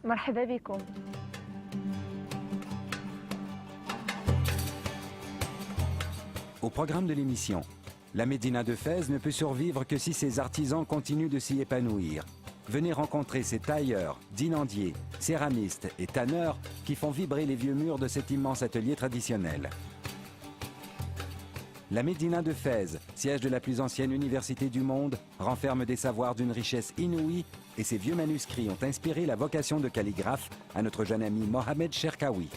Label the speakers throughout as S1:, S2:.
S1: مرحبا بكم.
S2: Au programme de l'émission, la Médina de Fès ne peut survivre que si ses artisans continuent de s'y épanouir. Venez rencontrer ces tailleurs, dinandiers, céramistes et tanneurs qui font vibrer les vieux murs de cet immense atelier traditionnel. La Médina de Fès, siège de la plus ancienne université du monde, renferme des savoirs d'une richesse inouïe et ses vieux manuscrits ont inspiré la vocation de calligraphe à notre jeune ami Mohamed Cherkaoui.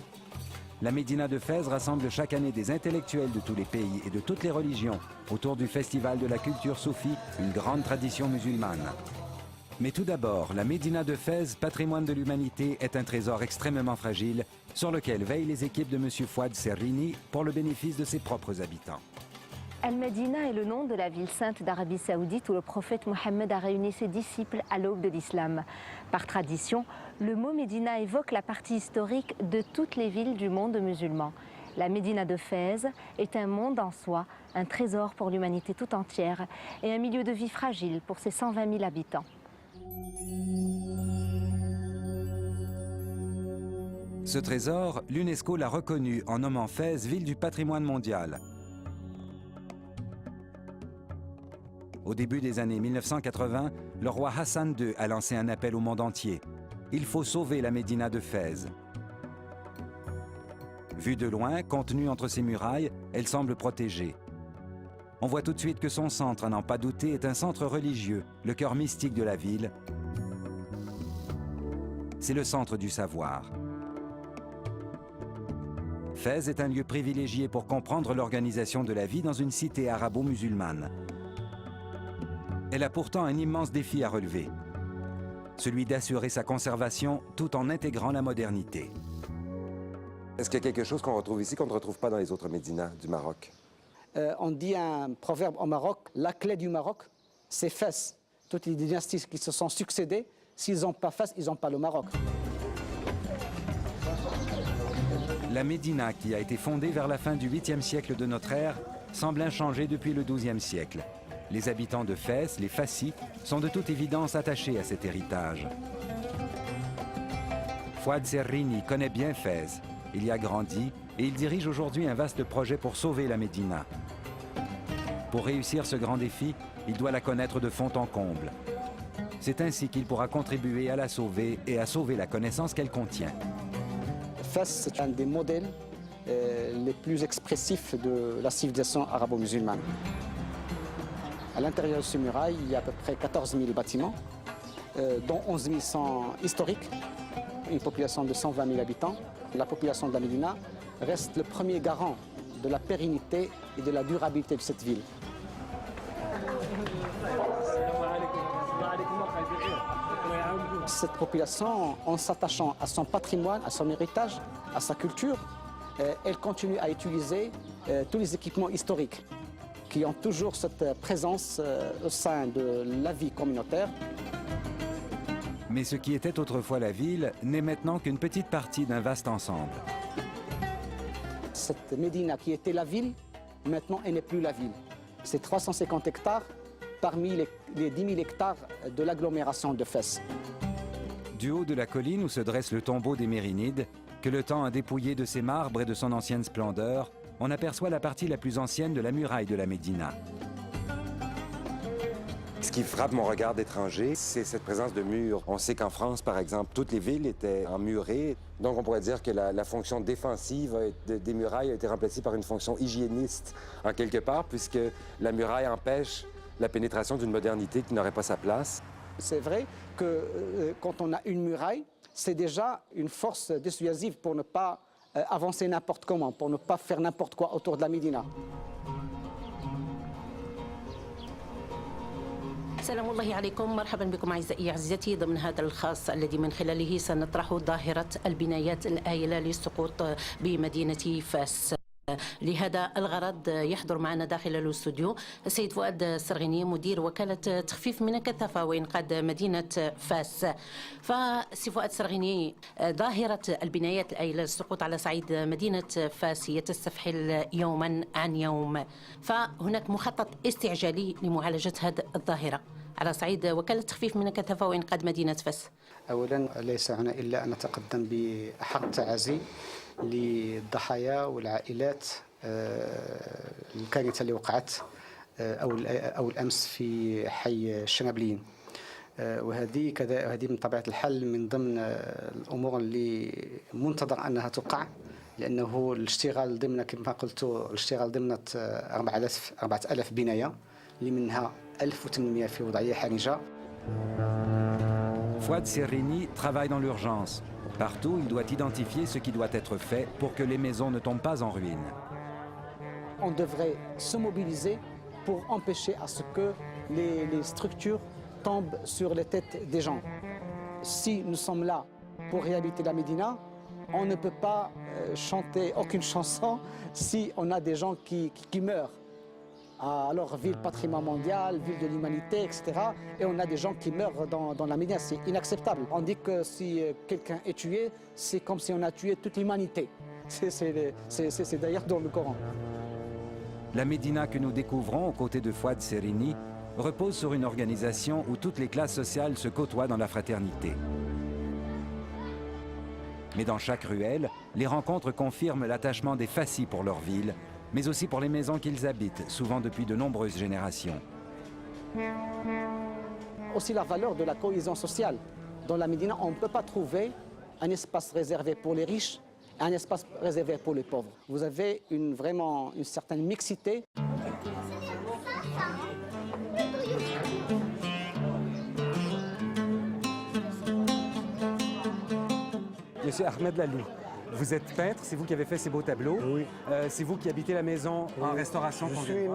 S2: La Médina de Fès rassemble chaque année des intellectuels de tous les pays et de toutes les religions autour du festival de la culture soufie, une grande tradition musulmane. Mais tout d'abord, la Médina de Fès, patrimoine de l'humanité, est un trésor extrêmement fragile sur lequel veillent les équipes de M. Fouad Serrini pour le bénéfice de ses propres habitants.
S1: Al-Médina est le nom de la ville sainte d'Arabie Saoudite où le prophète Mohammed a réuni ses disciples à l'aube de l'islam. Par tradition, le mot Médina évoque la partie historique de toutes les villes du monde musulman. La Médina de Fès est un monde en soi, un trésor pour l'humanité tout entière et un milieu de vie fragile pour ses 120 000 habitants.
S2: Ce trésor, l'UNESCO l'a reconnu en nommant Fès ville du patrimoine mondial. Au début des années 1980, le roi Hassan II a lancé un appel au monde entier. Il faut sauver la Médina de Fès. Vue de loin, contenue entre ses murailles, elle semble protégée. On voit tout de suite que son centre, à n'en pas douter, est un centre religieux, le cœur mystique de la ville. C'est le centre du savoir. Fès est un lieu privilégié pour comprendre l'organisation de la vie dans une cité arabo-musulmane. Elle a pourtant un immense défi à relever, celui d'assurer sa conservation tout en intégrant la modernité.
S3: Est-ce qu'il y a quelque chose qu'on retrouve ici qu'on ne retrouve pas dans les autres médinas du Maroc?
S4: On dit un proverbe au Maroc, la clé du Maroc, c'est Fès. Toutes les dynasties qui se sont succédées, s'ils n'ont pas Fès, ils n'ont pas le Maroc.
S2: La Médina, qui a été fondée vers la fin du 8e siècle de notre ère, semble inchangée depuis le 12e siècle. Les habitants de Fès, les Fassis, sont de toute évidence attachés à cet héritage. Fouad Serrini connaît bien Fès. Il y a grandi et il dirige aujourd'hui un vaste projet pour sauver la Médina. Pour réussir ce grand défi, il doit la connaître de fond en comble. C'est ainsi qu'il pourra contribuer à la sauver et à sauver la connaissance qu'elle contient.
S4: Fès, c'est un des modèles les plus expressifs de la civilisation arabo-musulmane. À l'intérieur de ces murailles, il y a à peu près 14 000 bâtiments, dont 11 000 sont historiques, une population de 120 000 habitants. La population de la Médina reste le premier garant de la pérennité et de la durabilité de cette ville. Cette population, en s'attachant à son patrimoine, à son héritage, à sa culture, elle continue à utiliser tous les équipements historiques qui ont toujours cette présence au sein de la vie communautaire.
S2: Mais ce qui était autrefois la ville n'est maintenant qu'une petite partie d'un vaste ensemble.
S4: Cette Médina qui était la ville, maintenant elle n'est plus la ville. C'est 350 hectares parmi les 10 000 hectares de l'agglomération de Fès.
S2: Du haut de la colline où se dresse le tombeau des Mérinides, que le temps a dépouillé de ses marbres et de son ancienne splendeur, on aperçoit la partie la plus ancienne de la muraille de la Médina.
S3: Ce qui frappe mon regard d'étranger, c'est cette présence de murs. On sait qu'en France, par exemple, toutes les villes étaient emmurées. Donc on pourrait dire que la fonction défensive des murailles a été remplacée par une fonction hygiéniste, en quelque part, puisque la muraille empêche la pénétration d'une modernité qui n'aurait pas sa place.
S4: C'est vrai que quand on a une muraille, c'est déjà une force dissuasive pour ne pas avancer n'importe comment, pour ne pas faire n'importe quoi autour de la Médina.
S5: سلام الله عليكم، مرحبا بكم أعزائي عزيزتي ضمن هذا الخاص الذي من خلاله سنطرح ظاهرة البنايات الآيلة للسقوط بمدينة فاس. لهذا الغرض يحضر معنا داخل الاستوديو السيد فؤاد السرغيني مدير وكالة تخفيف من الكثافة وإنقاذ مدينة فاس. فسي فؤاد السرغيني، ظاهرة البنايات الآيلة للسقوط على صعيد مدينة فاس هي تستفحل يوما عن يوم، فهناك مخطط استعجالي لمعالجة هذه الظاهرة. على صعيد وكالة تخفيف من الكثافة وإنقاذ مدينة فاس.
S4: أولا ليس هنا إلا أن نتقدم بأحق التعازي للضحايا والعائلات الكارثة اللي وقعت أو الأمس في حي الشنابليين. وهذه من طبيعة الحال من ضمن الأمور اللي منتظر أنها تقع، لأنه الاشتغال ضمن كما قلت الاشتغال ضمن 4000 بناية اللي منها 1800 في وضعية حرجة.
S2: Fouad Serrini travaille dans l'urgence. Partout, il doit identifier ce qui doit être fait pour que les maisons ne tombent pas en ruine.
S4: On devrait se mobiliser pour empêcher à ce que les structures tombent sur les têtes des gens. Si nous sommes là pour réhabiliter la Médina, on ne peut pas chanter aucune chanson si on a des gens qui meurent. Alors, ville patrimoine mondial, ville de l'humanité, etc. Et on a des gens qui meurent dans la Médina, c'est inacceptable. On dit que si quelqu'un est tué, c'est comme si on a tué toute l'humanité. C'est d'ailleurs dans le Coran.
S2: La Médina que nous découvrons aux côtés de Fouad Serrini repose sur une organisation où toutes les classes sociales se côtoient dans la fraternité. Mais dans chaque ruelle, les rencontres confirment l'attachement des Fassis pour leur ville, mais aussi pour les maisons qu'ils habitent, souvent depuis de nombreuses générations.
S4: Aussi la valeur de la cohésion sociale. Dans la Médina, on ne peut pas trouver un espace réservé pour les riches et un espace réservé pour les pauvres. Vous avez vraiment une certaine mixité.
S6: Monsieur Ahmed Lalou, vous êtes peintre, c'est vous qui avez fait ces beaux tableaux.
S7: Oui.
S6: C'est vous qui habitez la maison en restauration.
S7: Je suis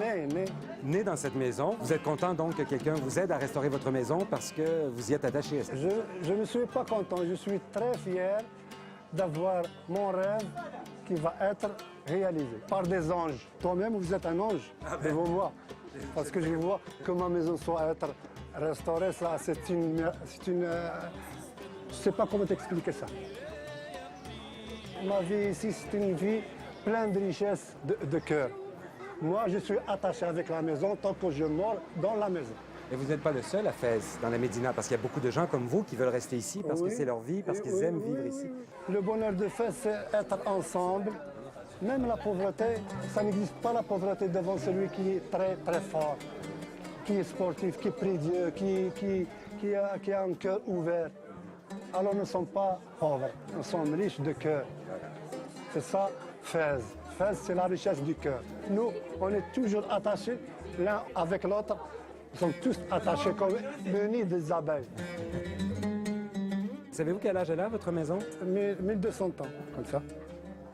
S6: né dans cette maison. Vous êtes content donc que quelqu'un vous aide à restaurer votre maison parce que vous y êtes attaché à ça.
S7: Je ne suis pas content, je suis très fier d'avoir mon rêve qui va être réalisé par des anges. Toi-même, vous êtes un ange devant moi. Parce que je vois que ma maison soit être restaurée, ça, c'est une je ne sais pas comment t'expliquer ça. Ma vie ici, c'est une vie pleine de richesses de cœur. Moi, je suis attaché avec la maison tant que je mors dans la maison.
S6: Et vous n'êtes pas le seul à Fès, dans la Médina, parce qu'il y a beaucoup de gens comme vous qui veulent rester ici parce que c'est leur vie, parce qu'ils aiment vivre ici.
S7: Le bonheur de Fès, c'est être ensemble. Même la pauvreté, ça n'existe pas la pauvreté devant celui qui est très très fort, qui est sportif, qui prie Dieu, qui a un cœur ouvert. Alors nous ne sommes pas pauvres, nous sommes riches de cœur. C'est ça, Fès. Fès, c'est la richesse du cœur. Nous, on est toujours attachés l'un avec l'autre. Nous sommes tous attachés comme le nid des abeilles.
S6: Savez-vous quel âge elle a, votre maison?
S7: 1200 ans, comme ça.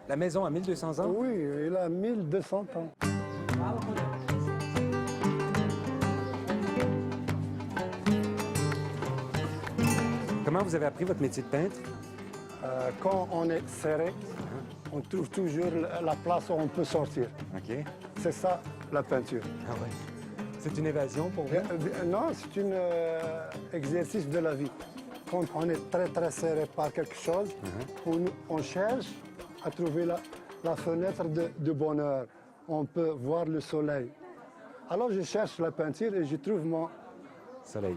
S6: La maison a 1200 ans?
S7: Oui, elle a 1200 ans.
S6: Comment vous avez appris votre métier de peintre?
S7: Quand on est serré, on trouve toujours la place où on peut sortir.
S6: OK.
S7: C'est ça, la peinture.
S6: Ah ouais. C'est une évasion pour vous?
S7: Non, c'est un exercice de la vie. Quand on est très très serré par quelque chose, on cherche à trouver la fenêtre de bonheur. On peut voir le soleil. Alors je cherche la peinture et je trouve mon soleil.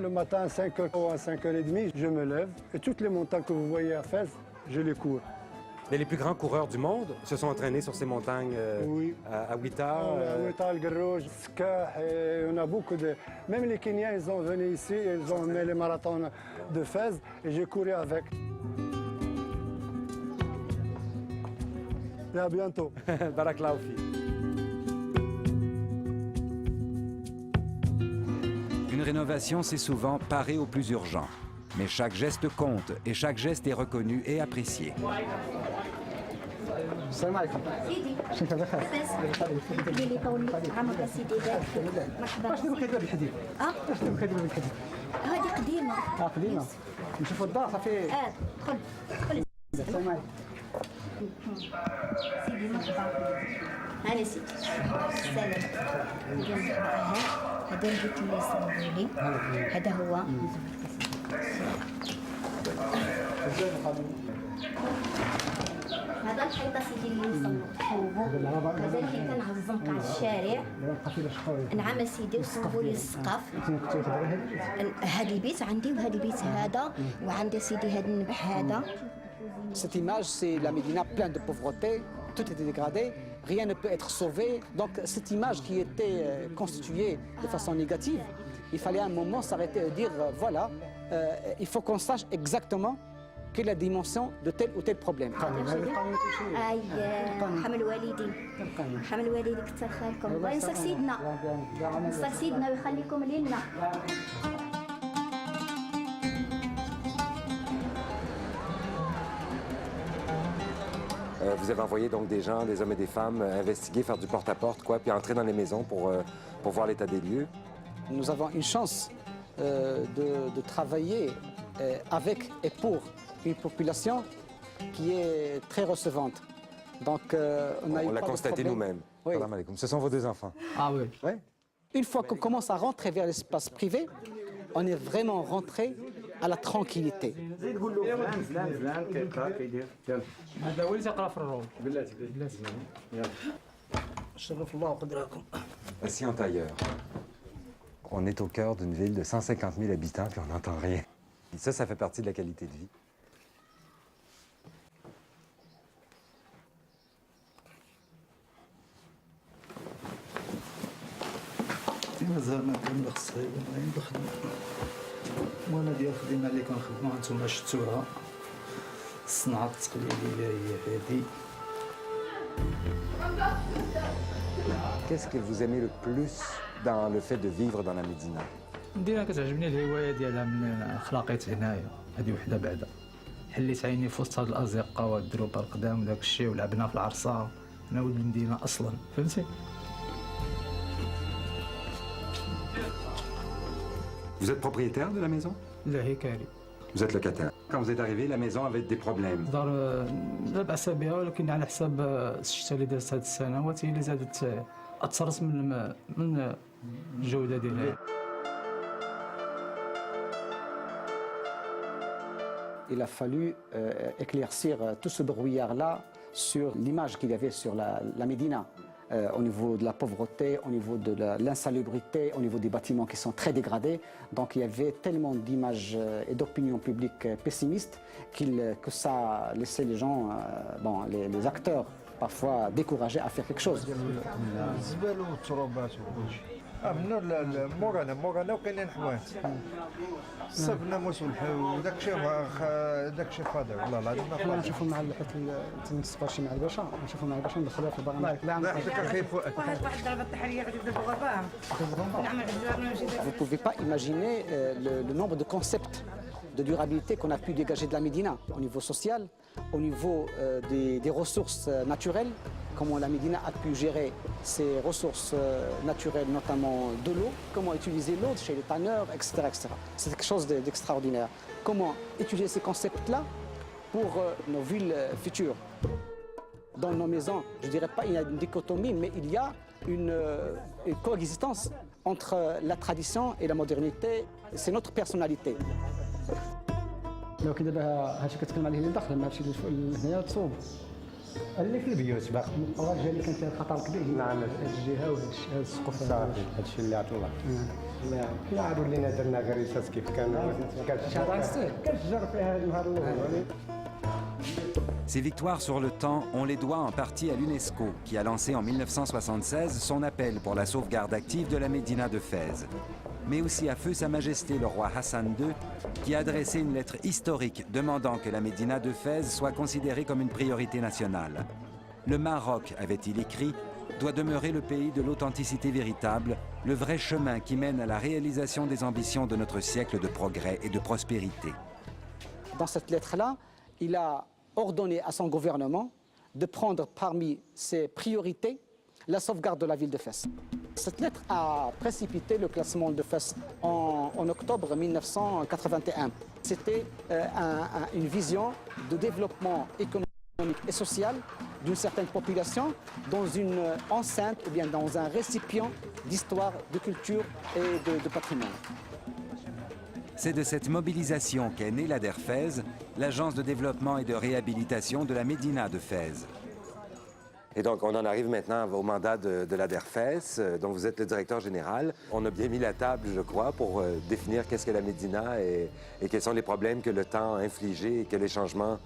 S7: Le matin à 5h ou à 5h30, je me lève et toutes les montagnes que vous voyez à Fès, je les cours.
S6: Mais les plus grands coureurs du monde se sont entraînés sur ces montagnes à Ouita.
S7: Ouita, Al-Garrouj, Skah, et on a beaucoup de... Même les Kenyans, ils sont venus ici, ils ont mis les marathons de Fès et j'ai couru avec. Et à bientôt.
S6: Barakallahu fi.
S2: Une rénovation, c'est souvent parer au plus urgent. Mais chaque geste compte et chaque geste est reconnu et apprécié.
S4: السلام عليكم.
S8: سيدي قولي لي قولي عمرك سيدي مرحبا.
S4: شنو كيدير بالحديد؟ شنو كيدير بالحديد؟
S8: هذه قديمة.
S4: قديمة. نشوفوا الدار صافي.
S8: دخل دخل.
S4: السلام عليكم.
S8: سيدي مرحبا. هاني سيدي. سلام. هذا البيت اللي يصوروا لي. هذا هو. هذا الحيطه سيدي اللي نصلوا مازال كي كنعظم كاع الشارع. نعم سيدي وصوبوا لي السقف. هذا البيت عندي وهذا البيت هذا وعندي سيدي هذا النبح هذا.
S4: Cette image, c'est la Médina pleine de pauvreté, tout était dégradé, rien ne peut être sauvé. Donc cette image qui était constituée de façon négative, il fallait à un moment s'arrêter et dire voilà, il faut qu'on sache exactement quelle est la dimension de tel ou tel problème.
S8: اي حمل والدي حمل والدي كثر خيركم. الله ينصر سيدنا ينصر سيدنا ويخليكم لنا.
S3: Vous avez envoyé donc des gens, des hommes et des femmes, investiguer, faire du porte-à-porte, quoi, puis entrer dans les maisons pour voir l'état des lieux.
S4: Nous avons une chance de travailler avec et pour une population qui est très recevante. Donc,
S3: on l'a constaté nous-mêmes.
S4: Oui.
S6: Salam alaikum. Ce sont vos deux enfants.
S4: Ah oui.
S6: Ouais.
S4: Une fois qu'on commence à rentrer vers l'espace privé, on est vraiment rentré à la tranquillité.
S6: Assis en tailleur. On est au cœur d'une ville de 150 000 habitants puis on n'entend rien. Et ça fait partie de la qualité de vie.
S9: مازال ما كنبغي الصغير ما نخدم. وانا ديال الخدمه اللي كنخدموها نتوما شفتوها. الصنعه التقليديه هي هذه.
S6: Qu'est-ce que vous aimez le plus dans le fait de vivre dans la Médina?
S9: المدينه كتعجبني الهوايه ديالها من خلاقيت هنايا. هذه وحده بعدا. حليت عيني في وسط هاد الازقه والدروب القدام وداك الشيء ولعبنا في العرصه. انا ولد المدينه اصلا فهمتي.
S6: Vous êtes propriétaire de la maison?
S9: لا هي كاري.
S6: Vous êtes locataire. Quand vous êtes arrivé, la maison avait des problèmes.
S9: دار لا باس بها ولكن على حساب الشتاء اللي دازت هاد السنوات هي اللي زادت اثرت من الجوده ديالها.
S4: Il a fallu éclaircir tout ce brouillard-là sur l'image qu'il y avait sur la Médina, au niveau de la pauvreté, au niveau de l'insalubrité, au niveau des bâtiments qui sont très dégradés. Donc il y avait tellement d'images et d'opinions publiques pessimistes que ça laissait les gens, les acteurs, parfois découragés à faire quelque chose.
S10: مورانا وكاينين حوايج صبنا مسلحه وداك الشيء فاضي والله العظيم
S4: احنا نشوفوا مع الحيت تنسقوا شي مع الباشا نشوفوا مع الباشا ندخلوها في البرامج.
S10: لا يحفظك اخي فؤاد.
S11: واحد ضربه التحريه غادي يبدا بالغربه.
S4: Vous ne pouvez pas imaginer le nombre de concepts de durabilité qu'on a pu dégager de la Médina au niveau social, au niveau des ressources naturelles, comment la Médina a pu gérer ses ressources naturelles, notamment de l'eau, comment utiliser l'eau chez les tanneurs, etc. etc. C'est quelque chose d'extraordinaire. Comment utiliser ces concepts-là pour nos villes futures. Dans nos maisons, je ne dirais pas qu'il y a une dichotomie, mais il y a une coexistence entre la tradition et la modernité. C'est notre personnalité.
S12: لو كي دابا هادشي كتكلم عليه اللي داخل ما هادشي اللي هنايا تصوب اللي في البيوت باقي الجهه اللي كان فيها خطر كبير. نعم هاد الجهه وهاد السقف صافي هادشي اللي عطوا الله لا عاد ولينا درنا غريسات كيف كانوا كتشجر فيها النهار الاول.
S2: Ces victoires sur le temps, on les doit en partie à l'UNESCO, qui a lancé en 1976 son appel pour la sauvegarde active de la Médina de Fès. Mais aussi à feu Sa Majesté le roi Hassan II, qui a adressé une lettre historique demandant que la Médina de Fès soit considérée comme une priorité nationale. Le Maroc, avait-il écrit, doit demeurer le pays de l'authenticité véritable, le vrai chemin qui mène à la réalisation des ambitions de notre siècle de progrès et de prospérité.
S4: Dans cette lettre-là, il a ordonné à son gouvernement de prendre parmi ses priorités la sauvegarde de la ville de Fès. Cette lettre a précipité le classement de Fès en octobre 1981. C'était une vision de développement économique et social d'une certaine population dans une enceinte ou bien dans un récipient d'histoire, de culture et de patrimoine.
S2: C'est de cette mobilisation qu'est née la DER Fès, l'agence de développement et de réhabilitation de la Médina de Fès.
S3: Et donc, on en arrive maintenant au mandat de la DERFES, dont vous êtes le directeur général. On a bien mis la table, je crois, pour définir qu'est-ce que la Médina et quels sont les problèmes que le temps a infligés et que les changements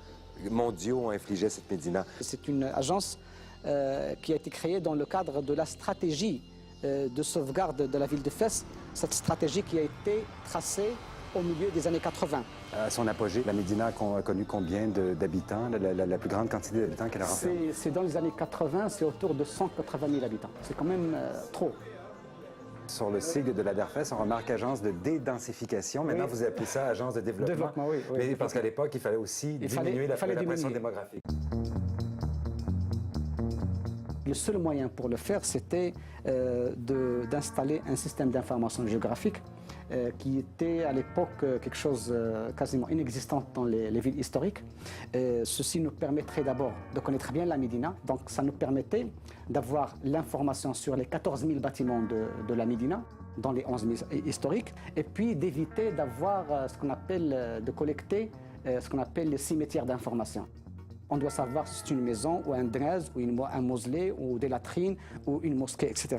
S3: mondiaux ont infligé à cette Médina.
S4: C'est une agence qui a été créée dans le cadre de la stratégie de sauvegarde de la ville de Fès, cette stratégie qui a été tracée au milieu des années 80.
S6: À son apogée, la Médina a connu combien d'habitants, la plus grande quantité d'habitants qu'elle a renfermée?
S4: C'est dans les années 80, c'est autour de 180 000 habitants. C'est quand même trop.
S6: Sur le sigle de la DERFES, on remarque agence de dédensification. Maintenant, vous appelez ça agence de développement.
S4: Oui,
S6: mais parce qu'à l'époque, il fallait aussi diminuer la pression démographique.
S4: Le seul moyen pour le faire, c'était d'installer un système d'information géographique qui était à l'époque quelque chose quasiment inexistant dans les villes historiques. Ceci nous permettrait d'abord de connaître bien la Médina. Donc ça nous permettait d'avoir l'information sur les 14 000 bâtiments de la Médina dans les 11 000 historiques, et puis d'éviter d'avoir de collecter ce qu'on appelle les cimetières d'information. On doit savoir si c'est une maison ou un draze ou un mausolée ou des latrines ou une mosquée, etc.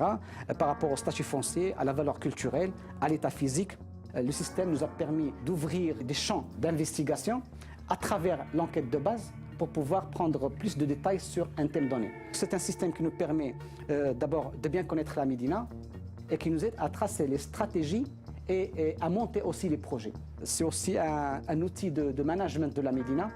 S4: Par rapport au statut foncier, à la valeur culturelle, à l'état physique. Le système nous a permis d'ouvrir des champs d'investigation à travers l'enquête de base pour pouvoir prendre plus de détails sur un thème donné. C'est un système qui nous permet d'abord de bien connaître la Médina et qui nous aide à tracer les stratégies et à monter aussi les projets. C'est aussi un outil de management de la Médina.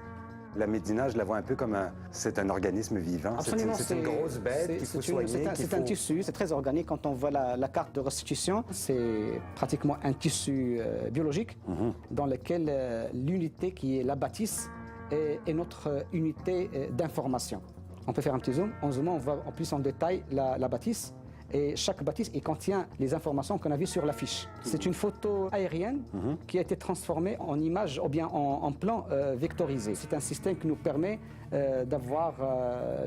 S6: La Médina, je la vois un peu comme c'est un organisme vivant. C'est une grosse bête qu'il faut soigner.
S4: C'est un tissu, c'est très organique. Quand on voit la carte de restitution, c'est pratiquement un tissu biologique dans lequel l'unité qui est la bâtisse est notre unité d'information. On peut faire un petit zoom. En zoomant, on voit en plus en détail la bâtisse. Et chaque bâtisse, il contient les informations qu'on a vues sur l'affiche. C'est une photo aérienne qui a été transformée en image ou bien en plan vectorisé. C'est un système qui nous permet d'avoir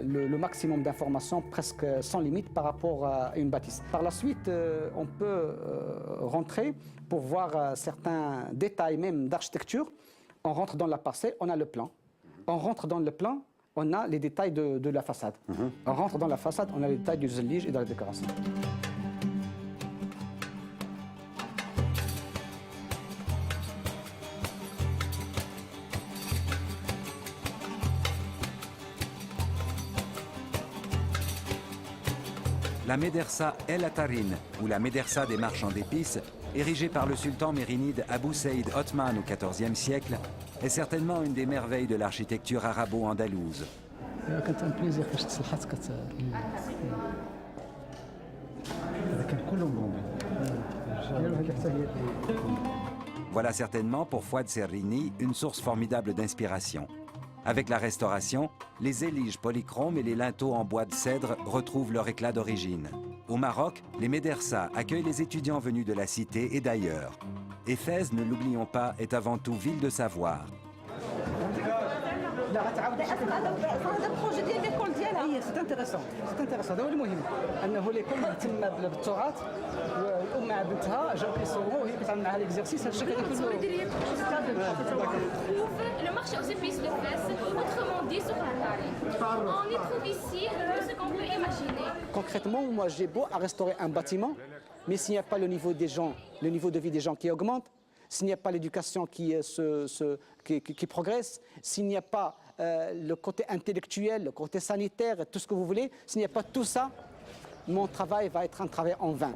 S4: le maximum d'informations presque sans limite par rapport à une bâtisse. Par la suite, on peut rentrer pour voir certains détails même d'architecture. On rentre dans la parcelle, on a le plan. On rentre dans le plan, on a les détails de la façade. On rentre dans la façade, on a les détails du zellige et de la décoration.
S2: La Médersa El Atarin, ou la Médersa des marchands d'épices, érigée par le sultan mérinide Abou Saïd Othman au XIVe siècle, est certainement une des merveilles de l'architecture arabo-andalouse. Voilà certainement pour Fouad Serrini une source formidable d'inspiration. Avec la restauration, les éliges polychromes et les linteaux en bois de cèdre retrouvent leur éclat d'origine. Au Maroc, les médersas accueillent les étudiants venus de la cité et d'ailleurs. Et Fès, ne l'oublions pas, est avant tout ville de savoir.
S4: C'est intéressant. هذا هو المهم انه ليكون مهتم بالتراث والام بنتها جاو كيصوروا وهي كتعمل معها ليكزيرسيس هذا الشيء كيكون
S13: le marché aux épices de Fès, autrement dit sur la table. On y trouve ici tout ce qu'on peut imaginer.
S4: Concrètement, moi j'ai beau à restaurer un bâtiment, mais s'il n'y a pas le niveau des gens, le niveau de vie des gens qui augmente, s'il n'y a pas l'éducation qui progresse, s'il n'y a pas le côté intellectuel, le côté sanitaire, tout ce que vous voulez, s'il n'y a pas tout ça, mon travail va être un travail en vain.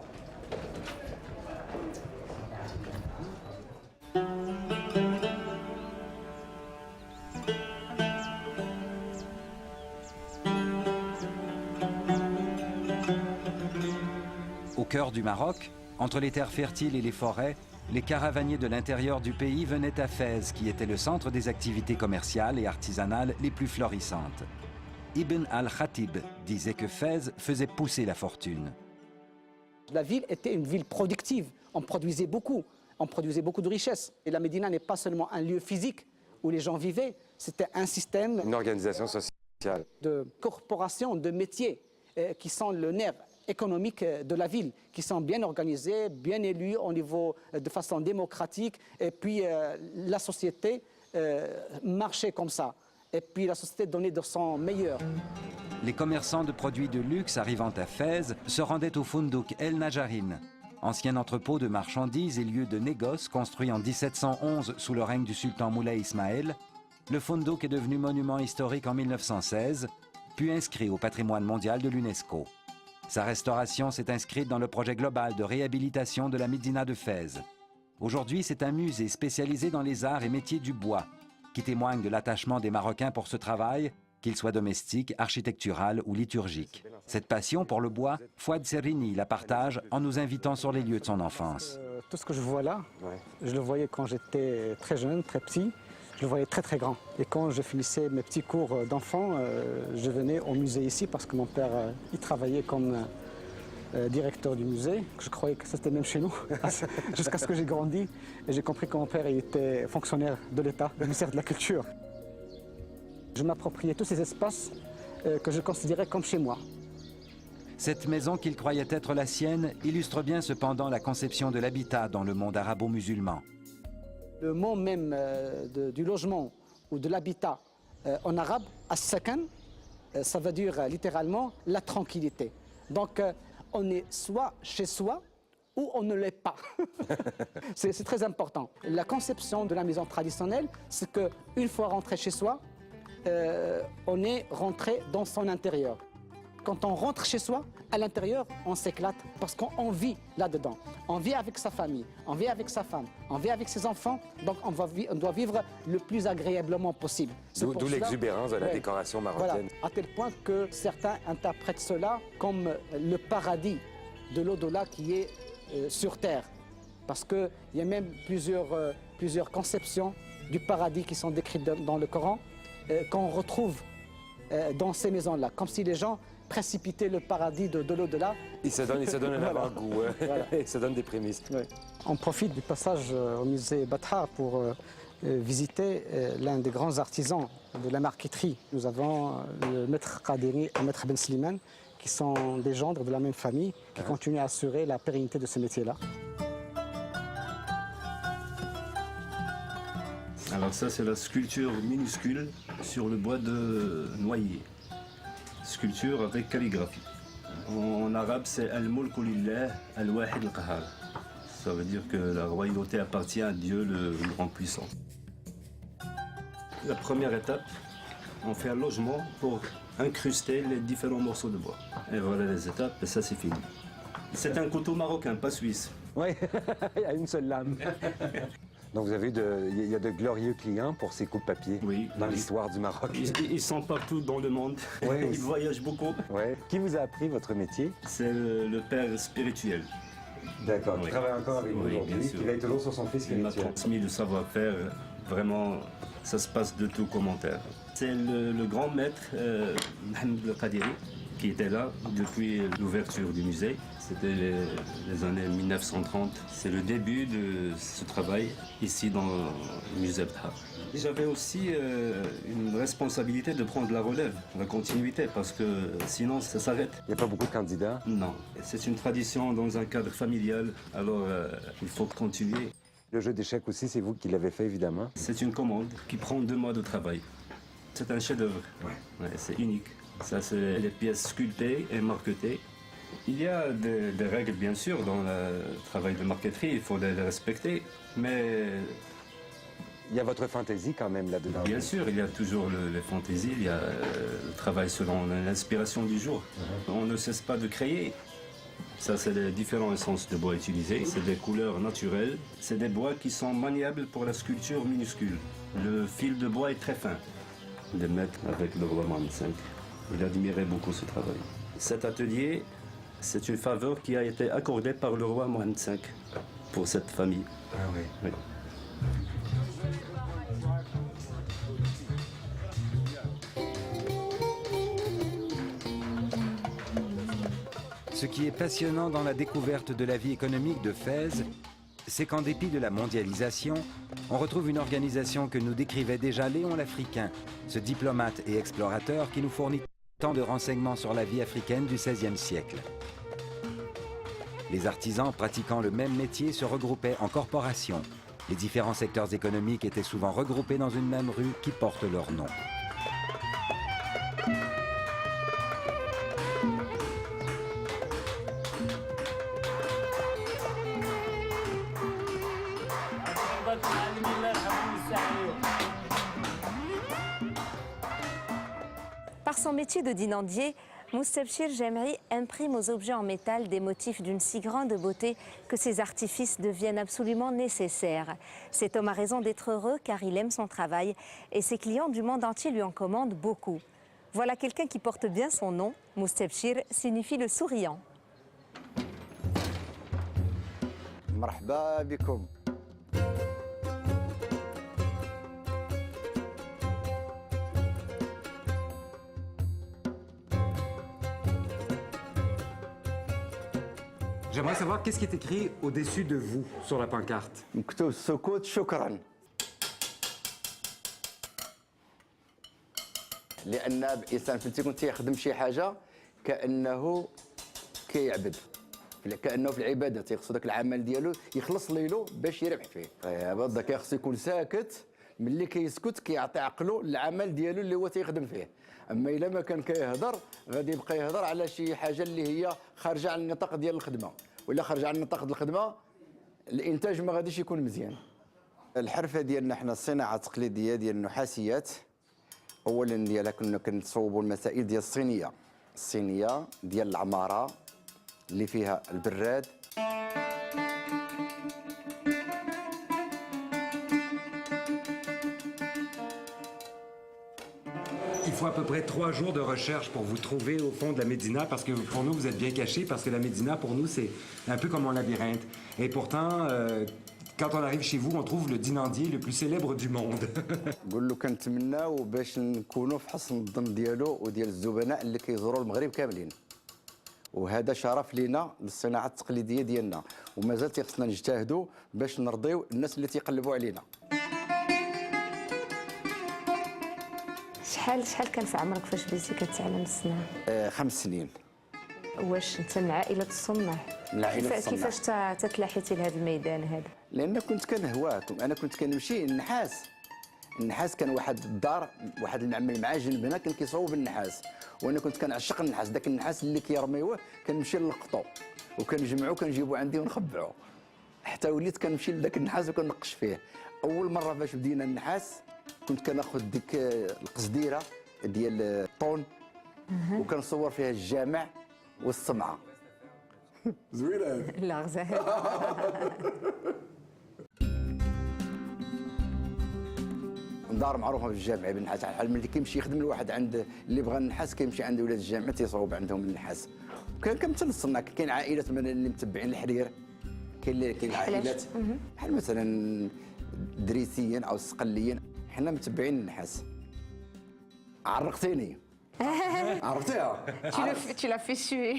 S2: Au cœur du Maroc, entre les terres fertiles et les forêts, les caravaniers de l'intérieur du pays venaient à Fès, qui était le centre des activités commerciales et artisanales les plus florissantes. Ibn al-Khatib disait que Fès faisait pousser la fortune.
S4: La ville était une ville productive, on produisait beaucoup de richesses. Et la Médina n'est pas seulement un lieu physique où les gens vivaient, c'était un système...
S3: Une organisation sociale.
S4: De corporations, de métiers qui sont le nerf économique de la ville, qui sont bien organisés, bien élus au niveau de façon démocratique, et puis la société marcher comme ça. Et puis la société donnait de son meilleur.
S2: Les commerçants de produits de luxe arrivant à Fès se rendaient au Fundouk El Najarin, ancien entrepôt de marchandises et lieu de négoce construit en 1711 sous le règne du sultan Moulay Ismaël. Le Fundouk est devenu monument historique en 1916, puis inscrit au patrimoine mondial de l'UNESCO. Sa restauration s'est inscrite dans le projet global de réhabilitation de la Médina de Fès. Aujourd'hui, c'est un musée spécialisé dans les arts et métiers du bois, qui témoigne de l'attachement des Marocains pour ce travail, qu'il soit domestique, architectural ou liturgique. Cette passion pour le bois, Fouad Serrini la partage en nous invitant sur les lieux de son enfance.
S4: Tout ce que je vois là, je le voyais quand j'étais très jeune, très petit. Je le voyais très très grand. Et quand je finissais mes petits cours d'enfant, je venais au musée ici parce que mon père il travaillait comme directeur du musée. Je croyais que c'était même chez nous, jusqu'à ce que j'ai grandi. Et j'ai compris que mon père il était fonctionnaire de l'État, du ministère de la Culture. Je m'appropriais tous ces espaces que je considérais comme chez moi.
S2: Cette maison qu'il croyait être la sienne illustre bien cependant la conception de l'habitat dans le monde arabo-musulman.
S4: Le mot même du logement ou de l'habitat en arabe, as-sakan, ça veut dire littéralement la tranquillité. Donc on est soit chez soi ou on ne l'est pas. C'est très important. La conception de la maison traditionnelle, c'est qu'une fois rentré chez soi, on est rentré dans son intérieur. Quand on rentre chez soi, à l'intérieur, on s'éclate parce qu'on vit là-dedans. On vit avec sa famille, on vit avec sa femme, on vit avec ses enfants, donc on doit vivre le plus agréablement possible.
S3: D'où l'exubérance de la décoration marocaine.
S4: Voilà, à tel point que certains interprètent cela comme le paradis de l'au-delà qui est sur Terre. Parce qu'il y a même plusieurs conceptions du paradis qui sont décrites dans le Coran, qu'on retrouve dans ces maisons-là, comme si les gens précipiter le paradis de l'au-delà.
S3: Il se donne un avant-goût, voilà. Il se donne des prémices.
S4: Ouais. On profite du passage au musée Batha pour visiter l'un des grands artisans de la marqueterie. Nous avons le maître Qadiri et le maître Ben Slimane, qui sont des gendres de la même famille, qui continuent à assurer la pérennité de ce métier-là.
S14: Alors ça, c'est la sculpture minuscule sur le bois de noyer. Sculpture avec calligraphie. En arabe, c'est Al-Mulku Lillah Al-Wahid Al-Qahar. Ça veut dire que la royauté appartient à Dieu le grand puissant. La première étape, on fait un logement pour incruster les différents morceaux de bois. Et voilà les étapes, et ça c'est fini. C'est un couteau marocain, pas suisse.
S3: Oui, il y a une seule lame. Donc vous avez il y a de glorieux clients pour ces coupes papier dans l'histoire du Maroc.
S14: Ils sont partout dans le monde, ils voyagent beaucoup.
S3: Ouais. Qui vous a appris votre métier?
S14: C'est le père spirituel.
S3: D'accord, il travaille encore avec vous aujourd'hui, il veille toujours sur son fils spirituel.
S14: Il m'a transmis le savoir-faire, vraiment, ça se passe de tout commentaire. C'est le grand maître, Mohamed Qadiri, qui était là depuis l'ouverture du musée. C'était les années 1930. C'est le début de ce travail ici dans le musée Batha. J'avais aussi une responsabilité de prendre la relève, la continuité, parce que sinon ça s'arrête.
S3: Il n'y a pas beaucoup de candidats?
S14: Non. C'est une tradition dans un cadre familial, alors il faut continuer.
S3: Le jeu d'échecs aussi, c'est vous qui l'avez fait évidemment?
S14: C'est une commande qui prend 2 mois de travail. C'est un chef-d'œuvre, c'est unique. Ça, c'est les pièces sculptées et marquetées. Il y a des règles, bien sûr, dans le travail de marqueterie, il faut les respecter, mais...
S3: Il y a votre fantaisie quand même là-dedans.
S14: Bien sûr, il y a toujours les fantaisies, il y a le travail selon l'inspiration du jour. On ne cesse pas de créer. Ça, c'est les différents essences de bois utilisés. C'est des couleurs naturelles. C'est des bois qui sont maniables pour la sculpture minuscule. Le fil de bois est très fin. Des maîtres avec le roi Mohamed V. Il admirait beaucoup ce travail. Cet atelier, c'est une faveur qui a été accordée par le roi Mohamed V pour cette famille.
S3: Ah oui.
S14: Oui.
S2: Ce qui est passionnant dans la découverte de la vie économique de Fès, c'est qu'en dépit de la mondialisation, on retrouve une organisation que nous décrivait déjà Léon l'Africain, ce diplomate et explorateur qui nous fournit tant de renseignements sur la vie africaine du XVIe siècle. Les artisans pratiquant le même métier se regroupaient en corporations Les différents secteurs économiques étaient souvent regroupés dans une même rue qui porte leur nom.
S1: Par son métier de dinandier, Moustabchir Jamri imprime aux objets en métal des motifs d'une si grande beauté que ces artifices deviennent absolument nécessaires. Cet homme a raison d'être heureux car il aime son travail et ses clients du monde entier lui en commandent beaucoup. Voilà quelqu'un qui porte bien son nom. Moustabchir signifie le souriant.
S15: مرحبا بكم.
S6: J'aimerais savoir qu'est-ce qui est écrit au-dessus de vous sur la pancarte.
S15: مكتوب السكوت شكرا. لأن الإنسان فهمتي كنت يخدم شي حاجة كأنه كيعبد. كأنه في العبادة تيخصو داك العمل ديالو يخلص ليلو باش يربح فيه. هذا كيخصو يكون ساكت ملي كيسكت كيعطي عقله العمل ديالو اللي هو تيخدم فيه. اما الا ما كان كيهضر غادي يبقى يهضر على شي حاجه اللي هي خارجه عن النطاق ديال الخدمه، ولا خارجه عن النطاق ديال الخدمه الانتاج ما غاديش يكون مزيان. الحرفه ديالنا حنا الصناعه التقليديه ديال النحاسيات اولا ديالها كنا كنصوبوا المسائل ديال الصينيه ديال العماره اللي فيها البراد.
S6: Il faut à peu près 3 jours de recherche pour vous trouver au fond de la Médina, parce que pour nous, vous êtes bien cachés, parce que la Médina, pour nous, c'est un peu comme un labyrinthe. Et pourtant, quand on arrive chez vous, on trouve le dinandier le plus célèbre du monde.
S15: نقول له كنتمناو باش نكونوا في حسن الظن ديالو وديال الزبناء اللي كيزوروا المغرب كاملين. وهذا شرف لينا للصناعه التقليديه ديالنا، ومازال تيخصنا نجتهدوا باش نرضيو الناس اللي تيقلبوا علينا.
S1: شحال كان في عمرك فاش بديتي كتعلم الصناعه؟
S15: 5 سنين.
S1: واش انت من عائله الصناع؟
S15: من عائله الصناع.
S1: كيفاش تتلاحيتي لهذا الميدان هذا؟
S15: لان كنت كنهواه، انا كنت كنمشي النحاس كان واحد الدار واحد نعمل معاه جنب هنا كان كيصوب النحاس، وانا كنت كنعشق النحاس، داك النحاس اللي كيرميوه كنمشي نلقطو وكنجمعو كنجيبو عندي ونخبعو، حتى وليت كنمشي لذاك النحاس وكنقش فيه. اول مره فاش بدينا النحاس كنت كناخذ ديك القصديره ديال الطون وكنصور فيها الجامع والصمعه. زوينه.
S1: لا زاهد.
S15: دار معروفه في الجامع بالنحاس، ملي كيمشي يخدم الواحد عند اللي بغى النحاس كيمشي عند ولاد الجامع تيصوب عندهم النحاس. وكان كمثل الصناع، كاين عائلات من اللي متبعين الحرير، كاين عائلات بحال مثلا دريسيين او صقليين، حنا متبعين النحاس. عرقتيني. عرفتيها؟
S1: Tu l'as fait suer.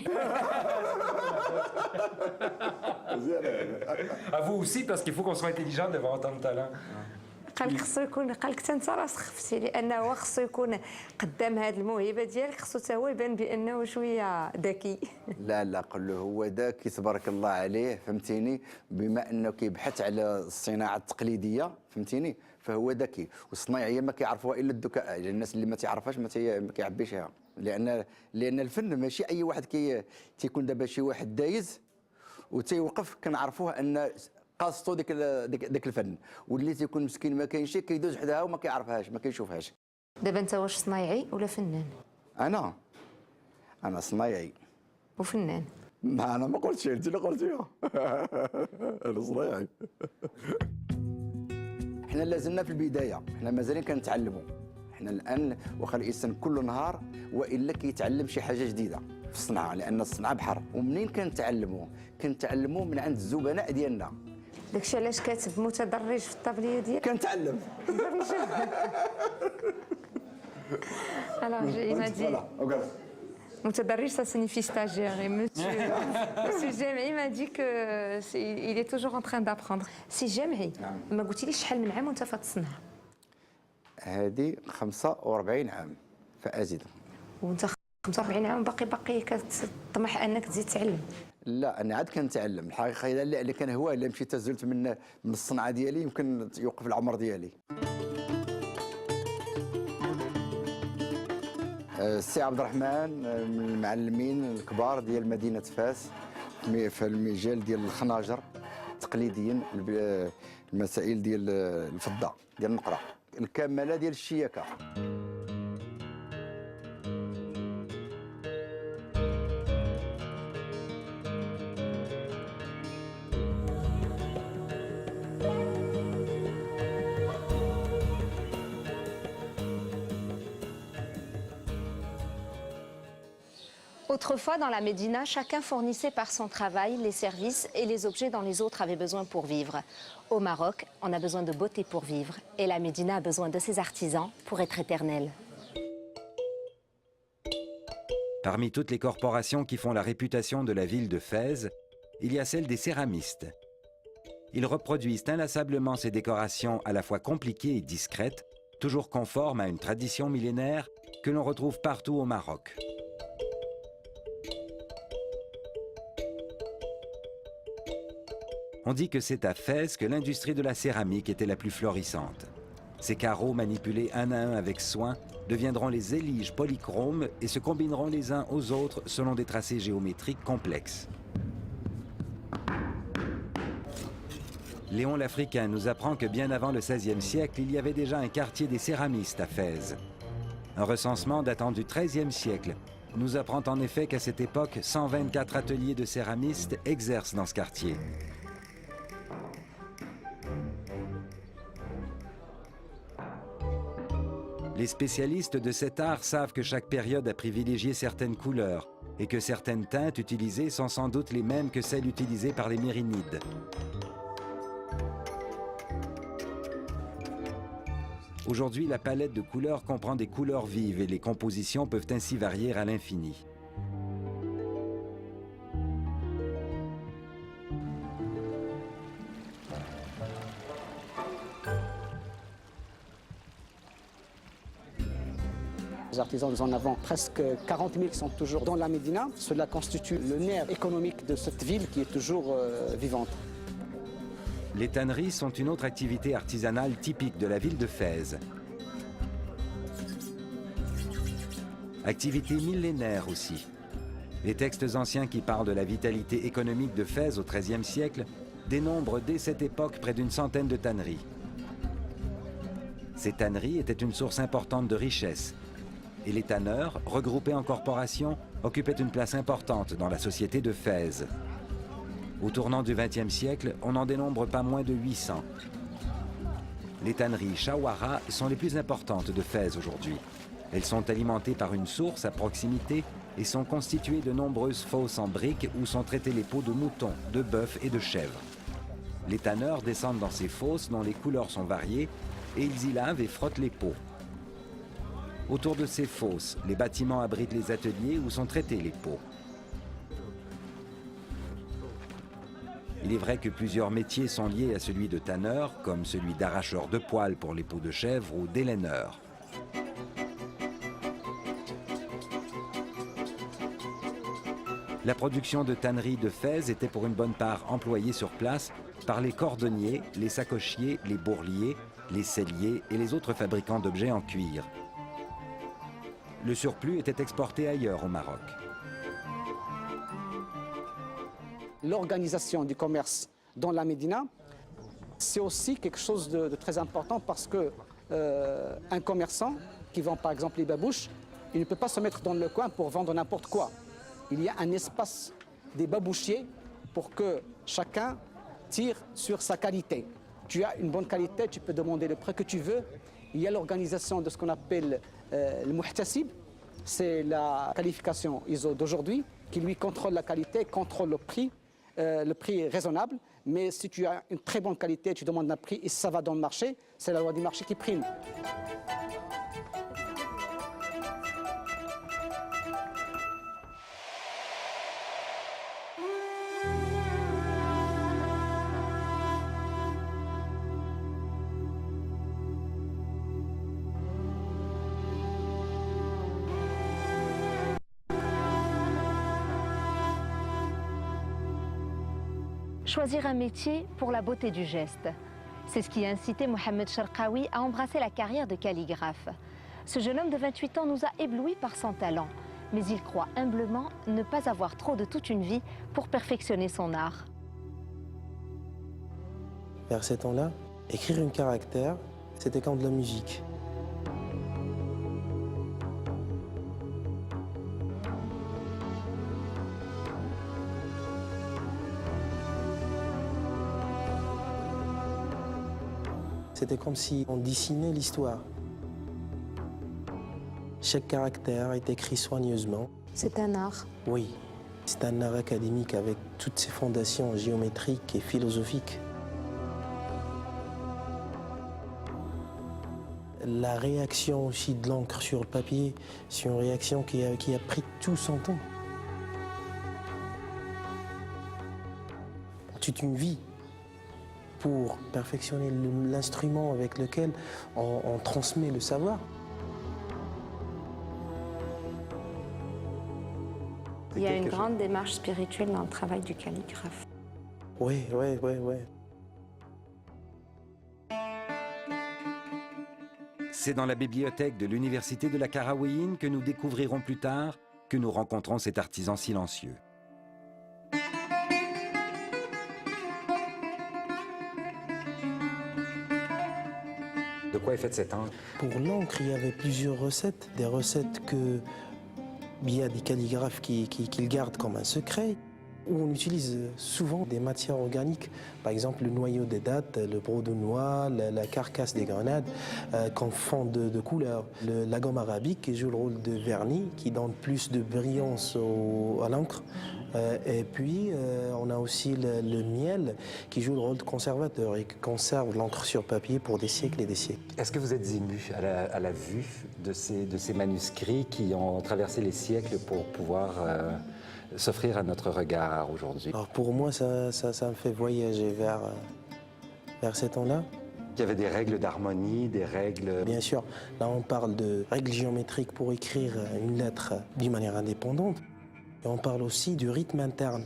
S6: À vous aussi, parce qu'il faut qu'on soit intelligent devant autant de talent.
S1: قال لك خصو يكون، قال لك حتى انت راسك خفتي، لانه هو خصو يكون قدام هذه الموهبه ديالك، خصو حتى هو يبان بانه شويه ذكي.
S15: لا قل له هو ذكي تبارك الله عليه، فهمتيني، بما انه كيبحث على الصناعه التقليديه، فهمتيني، فهو ذكي. والصنايعيه ما كيعرفوها الا الذكاء، الناس اللي ما تعرفهاش ما كيعبيشها، لان الفن ماشي اي واحد تيكون دابا شي واحد دايز وتيوقف كنعرفوه ان قاصتو ديك الفن، واللي تيكون مسكين ما كاينش كيدوز حداها وما كيعرفهاش ما كيشوفهاش.
S1: دابا انت واش صنايعي ولا فنان؟
S15: انا صنايعي
S1: وفنان.
S15: ما انا ما قلتش، انت اللي قلتيها. انا صنايعي. احنا لازلنا في البدايه، احنا مازالين كنتعلموا، احنا الان واخا الانسان كل نهار والا كيتعلم شي حاجه جديده في الصنعه، لان الصنعه بحر. ومنين كنتعلموا من عند الزبناء ديالنا.
S1: داكشي علاش كاتب متدرج في الطابليه ديالك؟
S15: كنتعلم.
S1: Alors, il m'a dit... Mutadarrij, ça signifie stagiaire. Et monsieur Jam'i m'a dit qu'il est toujours en train d'apprendre. Si Jam'i, ما قلتيليش شحال من عام وانت في الصنعه؟
S15: هذه 45 عام فازيد.
S1: وانت 45 عام باقي كتطمح انك تزيد تعلم؟
S15: لا انا عاد كنتعلم الحقيقه الا كان هو الا مشيت زلت من الصنعه ديالي يمكن يوقف العمر ديالي. السي عبد الرحمن من المعلمين الكبار ديال مدينه فاس في المجال ديال الخناجر تقليديا، المسائل ديال الفضه ديال النقره، الكماله ديال الشياكه.
S1: Autrefois, dans la Médina, chacun fournissait par son travail les services et les objets dont les autres avaient besoin pour vivre. Au Maroc, on a besoin de beauté pour vivre et la Médina a besoin de ses artisans pour être éternelle.
S2: Parmi toutes les corporations qui font la réputation de la ville de Fès, il y a celle des céramistes. Ils reproduisent inlassablement ces décorations à la fois compliquées et discrètes, toujours conformes à une tradition millénaire que l'on retrouve partout au Maroc. On dit que c'est à Fès que l'industrie de la céramique était la plus florissante. Ces carreaux manipulés un à un avec soin deviendront les éliges polychromes et se combineront les uns aux autres selon des tracés géométriques complexes. Léon l'Africain nous apprend que bien avant le XVIe siècle, il y avait déjà un quartier des céramistes à Fès. Un recensement datant du XIIIe siècle nous apprend en effet qu'à cette époque, 124 ateliers de céramistes exercent dans ce quartier. Les spécialistes de cet art savent que chaque période a privilégié certaines couleurs et que certaines teintes utilisées sont sans doute les mêmes que celles utilisées par les Mérinides. Aujourd'hui, la palette de couleurs comprend des couleurs vives et les compositions peuvent ainsi varier à l'infini.
S4: Les artisans, nous en avons presque 40 000 qui sont toujours dans la Médina. Cela constitue le nerf économique de cette ville qui est toujours vivante.
S2: Les tanneries sont une autre activité artisanale typique de la ville de Fès. Activité millénaire aussi. Les textes anciens qui parlent de la vitalité économique de Fès au XIIIe siècle dénombrent dès cette époque près d'une centaine de tanneries. Ces tanneries étaient une source importante de richesse. Et les tanneurs, regroupés en corporations, occupaient une place importante dans la société de Fès. Au tournant du XXe siècle, on n'en dénombre pas moins de 800. Les tanneries Chawara sont les plus importantes de Fès aujourd'hui. Elles sont alimentées par une source à proximité et sont constituées de nombreuses fosses en briques où sont traités les peaux de mouton, de bœuf et de chèvre. Les tanneurs descendent dans ces fosses dont les couleurs sont variées et ils y lavent et frottent les peaux. Autour de ces fosses, les bâtiments abritent les ateliers où sont traités les peaux. Il est vrai que plusieurs métiers sont liés à celui de tanneur, comme celui d'arracheur de poils pour les peaux de chèvre ou d'élaineur. La production de tanneries de Fès était pour une bonne part employée sur place par les cordonniers, les sacochiers, les bourliers, les selliers et les autres fabricants d'objets en cuir. Le surplus était exporté ailleurs au Maroc.
S4: L'organisation du commerce dans la Médina, c'est aussi quelque chose de très important parce que un commerçant qui vend par exemple les babouches, il ne peut pas se mettre dans le coin pour vendre n'importe quoi. Il y a un espace des babouchiers pour que chacun tire sur sa qualité. Tu as une bonne qualité, tu peux demander le prix que tu veux. Il y a l'organisation de ce qu'on appelle le muhtasib, c'est la qualification ISO d'aujourd'hui qui lui contrôle la qualité, contrôle le prix raisonnable. Mais si tu as une très bonne qualité, tu demandes un prix et ça va dans le marché, c'est la loi du marché qui prime.
S1: choisir un métier pour la beauté du geste. C'est ce qui a incité Mohamed Cherkaoui à embrasser la carrière de calligraphe. Ce jeune homme de 28 ans nous a éblouis par son talent, mais il croit humblement ne pas avoir trop de toute une vie pour perfectionner son art.
S16: Vers ces temps-là, écrire un caractère, c'était comme de la musique. C'était comme si on dessinait l'histoire. Chaque caractère est écrit soigneusement.
S1: C'est un art.
S16: Oui, c'est un art académique avec toutes ses fondations géométriques et philosophiques. La réaction aussi de l'encre sur le papier, c'est une réaction qui a pris tout son temps. Toute une vie pour perfectionner l'instrument avec lequel on transmet le savoir.
S1: Il y a une grande démarche spirituelle dans le travail du calligraphe.
S16: Oui.
S2: C'est dans la bibliothèque de l'Université de la Qarawiyyin que nous découvrirons plus tard que nous rencontrons cet artisan silencieux.
S3: De quoi est faite cette encre?
S16: Pour l'encre, il y avait plusieurs recettes. Des recettes que il y a des calligraphes qui le gardent comme un secret, où on utilise souvent des matières organiques, par exemple le noyau des dattes, le broc de noix, la carcasse des grenades, qu'on fond de couleurs. La gomme arabique qui joue le rôle de vernis, qui donne plus de brillance à l'encre. Et puis, on a aussi le miel qui joue le rôle de conservateur et qui conserve l'encre sur papier pour des siècles et des siècles.
S3: Est-ce que vous êtes ému à la vue de ces manuscrits qui ont traversé les siècles pour pouvoir s'offrir à notre regard aujourd'hui?
S16: Alors pour moi, ça me fait voyager vers ces temps-là.
S3: Il y avait des règles d'harmonie, des règles...
S16: Bien sûr, là on parle de règles géométriques pour écrire une lettre d'une manière indépendante. Et on parle aussi du rythme interne.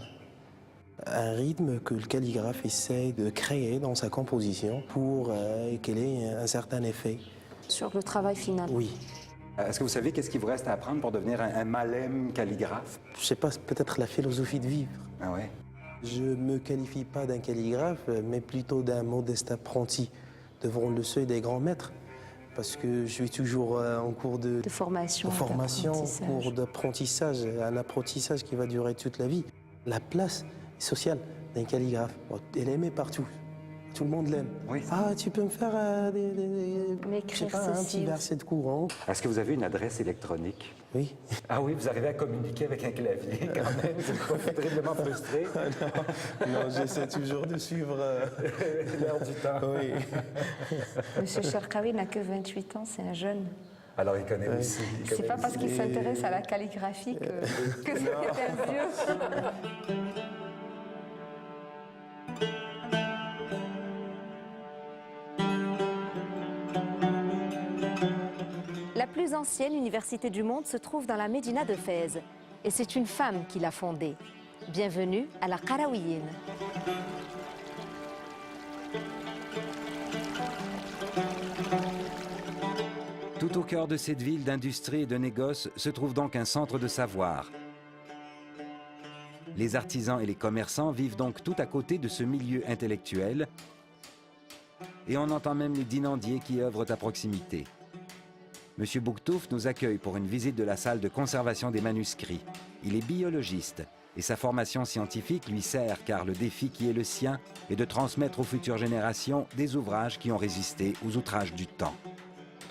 S16: Un rythme que le calligraphe essaie de créer dans sa composition pour qu'elle ait un certain effet.
S1: Sur le travail final.
S16: Oui.
S3: Est-ce que vous savez qu'est-ce qu'il vous reste à apprendre pour devenir un malem calligraphe?
S16: Je sais pas, peut-être la philosophie de vivre.
S3: Ah ouais?
S16: Je me qualifie pas d'un calligraphe, mais plutôt d'un modeste apprenti devant le seuil des grands maîtres. Parce que je suis toujours en cours de formation, cours d'apprentissage, un apprentissage qui va durer toute la vie. La place sociale d'un calligraphe, elle est aimée partout. Tout le monde l'aime.
S3: Oui.
S16: Ah, tu peux me faire un petit verset de courant.
S3: Est-ce que vous avez une adresse électronique?
S16: Oui.
S3: Ah oui, vous arrivez à communiquer avec un clavier quand même. Vous n'êtes pas terriblement frustré?
S16: Non, j'essaie toujours de suivre
S3: l'air du temps.
S16: Oui.
S1: Monsieur Cherkaoui n'a que 28 ans, c'est un jeune.
S3: Alors il connaît aussi.
S1: C'est pas parce qu'il s'intéresse à la calligraphie que c'est un vieux. La plus ancienne université du monde se trouve dans la Médina de Fès. Et c'est une femme qui l'a fondée. Bienvenue à la Qarawiyyin.
S2: Tout au cœur de cette ville d'industrie et de négoce se trouve donc un centre de savoir. Les artisans et les commerçants vivent donc tout à côté de ce milieu intellectuel. Et on entend même les dinandiers qui œuvrent à proximité. Monsieur Bouktouf nous accueille pour une visite de la salle de conservation des manuscrits. Il est biologiste et sa formation scientifique lui sert car le défi qui est le sien est de transmettre aux futures générations des ouvrages qui ont résisté aux outrages du temps.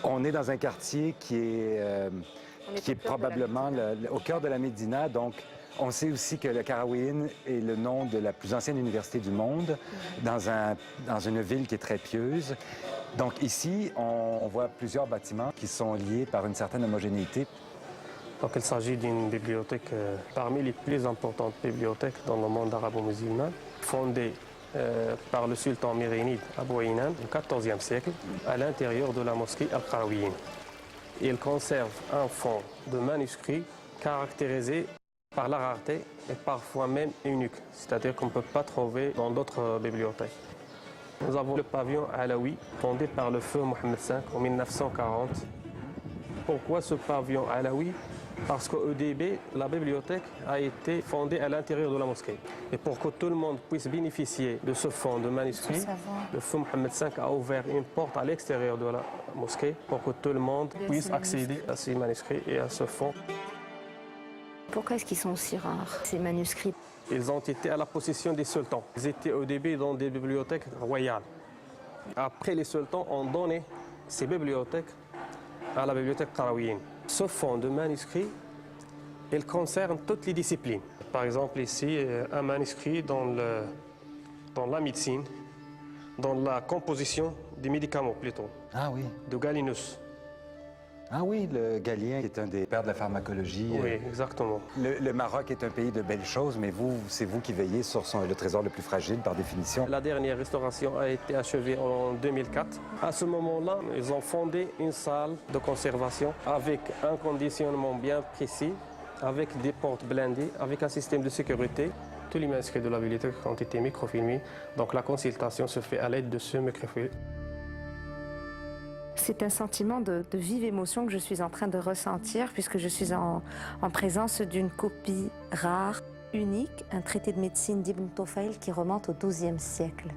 S3: On est dans un quartier qui est probablement au cœur de la Médina, donc on sait aussi que le Qarawiyyin est le nom de la plus ancienne université du monde, dans une ville qui est très pieuse. Donc ici, on voit plusieurs bâtiments qui sont liés par une certaine homogénéité.
S17: Donc il s'agit d'une bibliothèque parmi les plus importantes bibliothèques dans le monde arabo-musulman, fondée par le sultan Mérénide Abou Aynan au XIVe siècle à l'intérieur de la mosquée Al-Qarawiyyin. Il conserve un fonds de manuscrits caractérisés par la rareté et parfois même unique, c'est-à-dire qu'on ne peut pas trouver dans d'autres bibliothèques. Nous avons le pavillon Alaoui, fondé par le feu Mohammed V en 1940. Pourquoi ce pavillon Alaoui? Parce qu'au début, la bibliothèque a été fondée à l'intérieur de la mosquée. Et pour que tout le monde puisse bénéficier de ce fonds de manuscrits, le feu Mohammed V a ouvert une porte à l'extérieur de la mosquée pour que tout le monde puisse accéder à ces manuscrits et à ce fonds.
S1: Pourquoi est-ce qu'ils sont aussi rares, ces manuscrits?
S17: Ils ont été à la possession des sultans. Ils étaient au début dans des bibliothèques royales. Après, les sultans ont donné ces bibliothèques à la bibliothèque qarawiyyin. Ce fonds de manuscrits, il concerne toutes les disciplines. Par exemple, ici, un manuscrit dans la médecine, dans la composition des médicaments plutôt.
S2: Ah oui.
S17: De Galinus.
S2: Ah oui, le Galien est un des pères de la pharmacologie.
S17: Oui, exactement.
S2: Le Maroc est un pays de belles choses, mais c'est vous qui veillez sur le trésor le plus fragile par définition.
S17: La dernière restauration a été achevée en 2004. À ce moment-là, ils ont fondé une salle de conservation avec un conditionnement bien précis, avec des portes blindées, avec un système de sécurité. Tous les manuscrits de la bibliothèque ont été microfilmés, donc la consultation se fait à l'aide de ce microfilm.
S1: C'est un sentiment de vive émotion que je suis en train de ressentir puisque je suis en présence d'une copie rare, unique, un traité de médecine d'Ibn Tufayl qui remonte au XIIe siècle.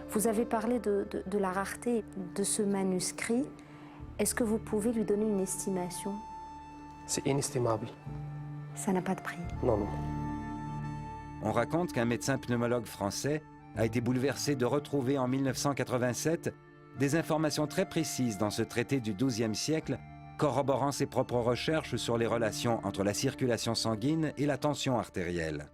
S1: Vous avez parlé de la rareté de ce manuscrit. Est-ce que vous pouvez lui donner une estimation?
S17: C'est inestimable.
S1: Ça n'a pas de prix?
S17: Non, non.
S2: On raconte qu'un médecin pneumologue français a été bouleversé de retrouver en 1987 des informations très précises dans ce traité du XIIe siècle, corroborant ses propres recherches sur les relations entre la circulation sanguine et la tension artérielle.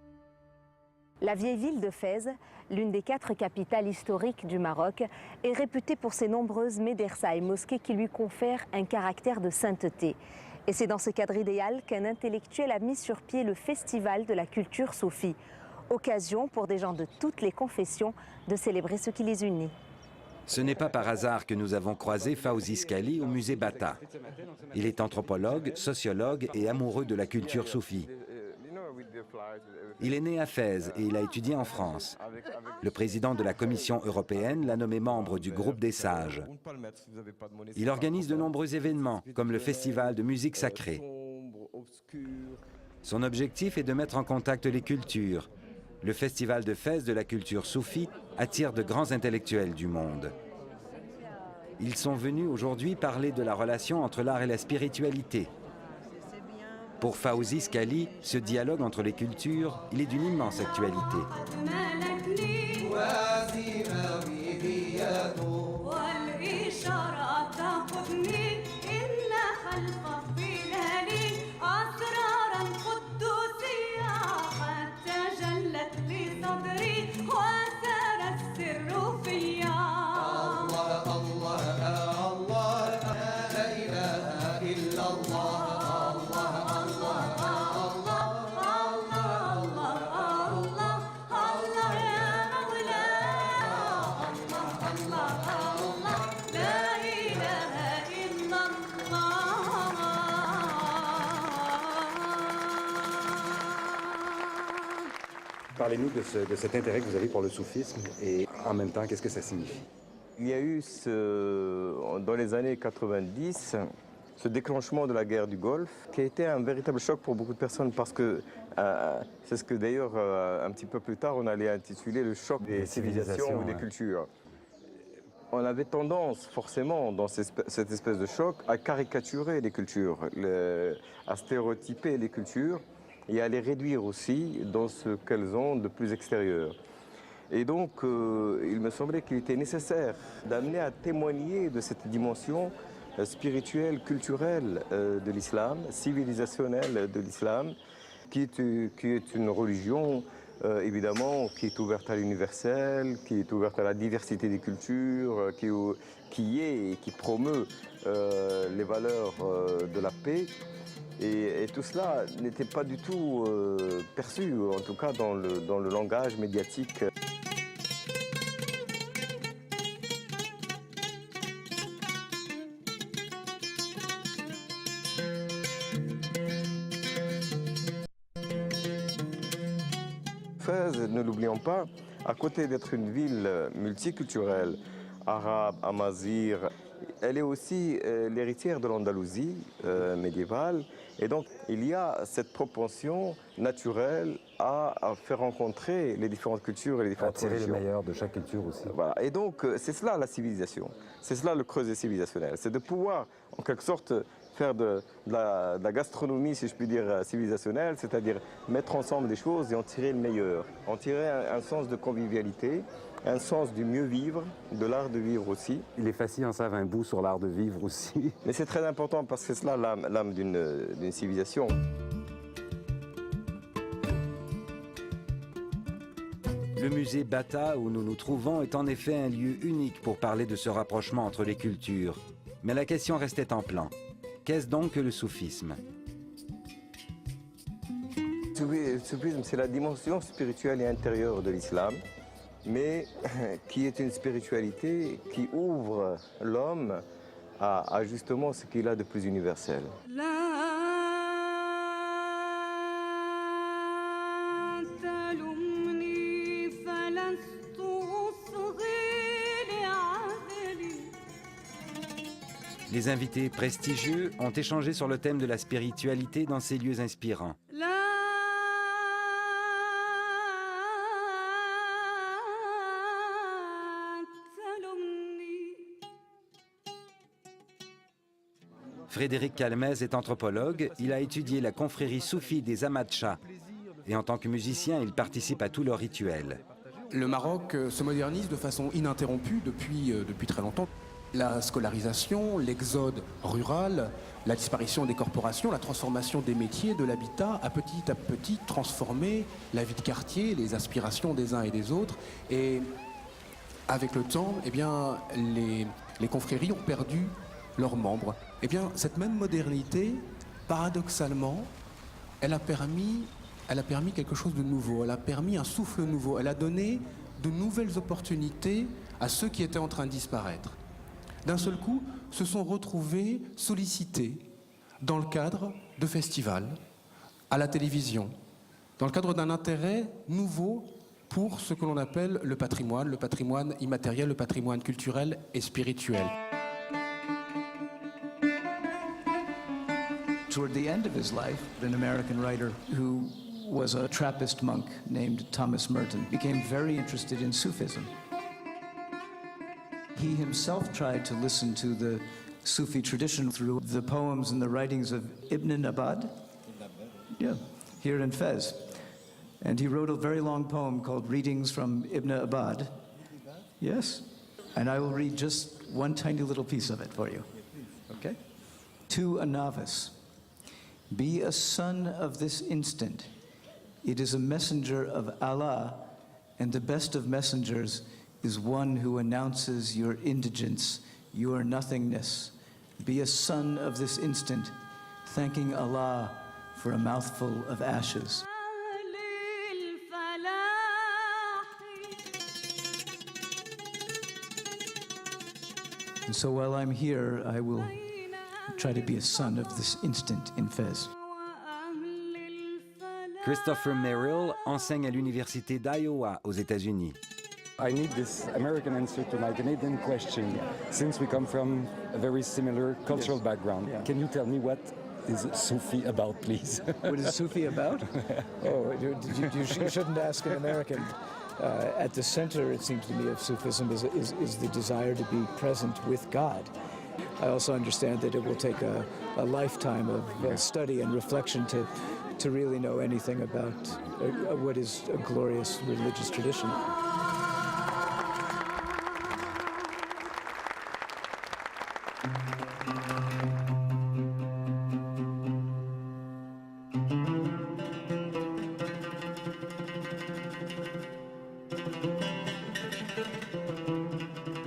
S1: La vieille ville de Fès, l'une des 4 capitales historiques du Maroc, est réputée pour ses nombreuses médersas et mosquées qui lui confèrent un caractère de sainteté. Et c'est dans ce cadre idéal qu'un intellectuel a mis sur pied le Festival de la culture soufie, occasion pour des gens de toutes les confessions de célébrer ce qui les unit.
S2: Ce n'est pas par hasard que nous avons croisé Fawzi Skali au musée Bata. Il est anthropologue, sociologue et amoureux de la culture soufie. Il est né à Fès et il a étudié en France. Le président de la Commission européenne l'a nommé membre du groupe des sages. Il organise de nombreux événements, comme le festival de musique sacrée. Son objectif est de mettre en contact les cultures. Le festival de Fès de la culture soufie attire de grands intellectuels du monde. Ils sont venus aujourd'hui parler de la relation entre l'art et la spiritualité. Pour Fawzi Skali, ce dialogue entre les cultures, il est d'une immense actualité. Parlez-nous de cet intérêt que vous avez pour le soufisme et en même temps, qu'est-ce que ça signifie?
S18: Il y a eu, dans les années 90, ce déclenchement de la guerre du Golfe qui a été un véritable choc pour beaucoup de personnes parce que c'est ce que d'ailleurs, un petit peu plus tard, on allait intituler le choc des civilisations ou des cultures. On avait tendance, forcément, dans cette espèce de choc, à caricaturer les cultures, à stéréotyper les cultures et à les réduire aussi dans ce qu'elles ont de plus extérieur. Et donc, il me semblait qu'il était nécessaire d'amener à témoigner de cette dimension spirituelle, culturelle de l'islam, civilisationnelle de l'islam, qui est une religion, évidemment, qui est ouverte à l'universel, qui est ouverte à la diversité des cultures, qui promeut les valeurs de la paix. Et tout cela n'était pas du tout perçu, en tout cas dans le langage médiatique. Fès, ne l'oublions pas, à côté d'être une ville multiculturelle, arabe, amazigh, elle est aussi l'héritière de l'Andalousie médiévale. Et donc, il y a cette propension naturelle à faire rencontrer les différentes cultures et les différentes
S3: Attirer
S18: religions.
S3: les meilleurs de chaque culture aussi.
S18: Voilà. Et donc, c'est cela la civilisation. C'est cela le creuset civilisationnel. C'est de pouvoir, en quelque sorte, faire de la gastronomie, si je puis dire, civilisationnelle, c'est-à-dire mettre ensemble des choses et en tirer le meilleur. En tirer un sens de convivialité, un sens du mieux vivre, de l'art de vivre aussi.
S3: Les Fassi en savent un bout sur l'art de vivre aussi.
S18: Mais c'est très important parce que c'est cela l'âme d'une civilisation.
S2: Le musée Bata où nous nous trouvons est en effet un lieu unique pour parler de ce rapprochement entre les cultures. Mais la question restait en plan. Qu'est-ce donc que le soufisme?
S18: Le soufisme, c'est la dimension spirituelle et intérieure de l'islam, mais qui est une spiritualité qui ouvre l'homme à justement ce qu'il a de plus universel.
S2: Les invités prestigieux ont échangé sur le thème de la spiritualité dans ces lieux inspirants. Frédéric Calmez est anthropologue, il a étudié la confrérie soufie des Ahmad Shah. Et en tant que musicien, il participe à tous leurs rituels.
S19: Le Maroc se modernise de façon ininterrompue depuis très longtemps. La scolarisation, l'exode rural, la disparition des corporations, la transformation des métiers, de l'habitat, a petit à petit transformé la vie de quartier, les aspirations des uns et des autres. Et avec le temps, eh bien, les confréries ont perdu leurs membres. Eh bien, cette même modernité, paradoxalement, elle a permis quelque chose de nouveau, elle a permis un souffle nouveau, elle a donné de nouvelles opportunités à ceux qui étaient en train de disparaître. D'un seul coup, se sont retrouvés sollicités dans le cadre de festivals, à la télévision, dans le cadre d'un intérêt nouveau pour ce que l'on appelle le patrimoine immatériel, le patrimoine culturel et spirituel.
S20: Toward the end of his life, an American writer who was a Trappist monk named Thomas Merton became very interested in Sufism. He himself tried to listen to the Sufi tradition through the poems and the writings of Ibn Abbad, here in Fez. And he wrote a very long poem called Readings from Ibn Abbad. Yes, and I will read just one tiny little piece of it for you, okay? To a novice, be a son of this instant. It is a messenger of Allah, and the best of messengers is one who announces your indigence, your nothingness. Be a son of this instant, thanking Allah for a mouthful of ashes. And so while I'm here, I will try to be a son of this instant in Fez.
S2: Christopher Merrill enseigne à l'université d'Iowa aux États-Unis.
S3: I need this American answer to my Canadian question. Since we come from a very similar cultural background, can you tell me what is Sufi about, please?
S20: What is Sufi about? Oh, you shouldn't ask an American. At the center, it seems to me, of Sufism is the desire to be present with God. I also understand that it will take a lifetime of study and reflection to really know anything about what is a glorious religious tradition.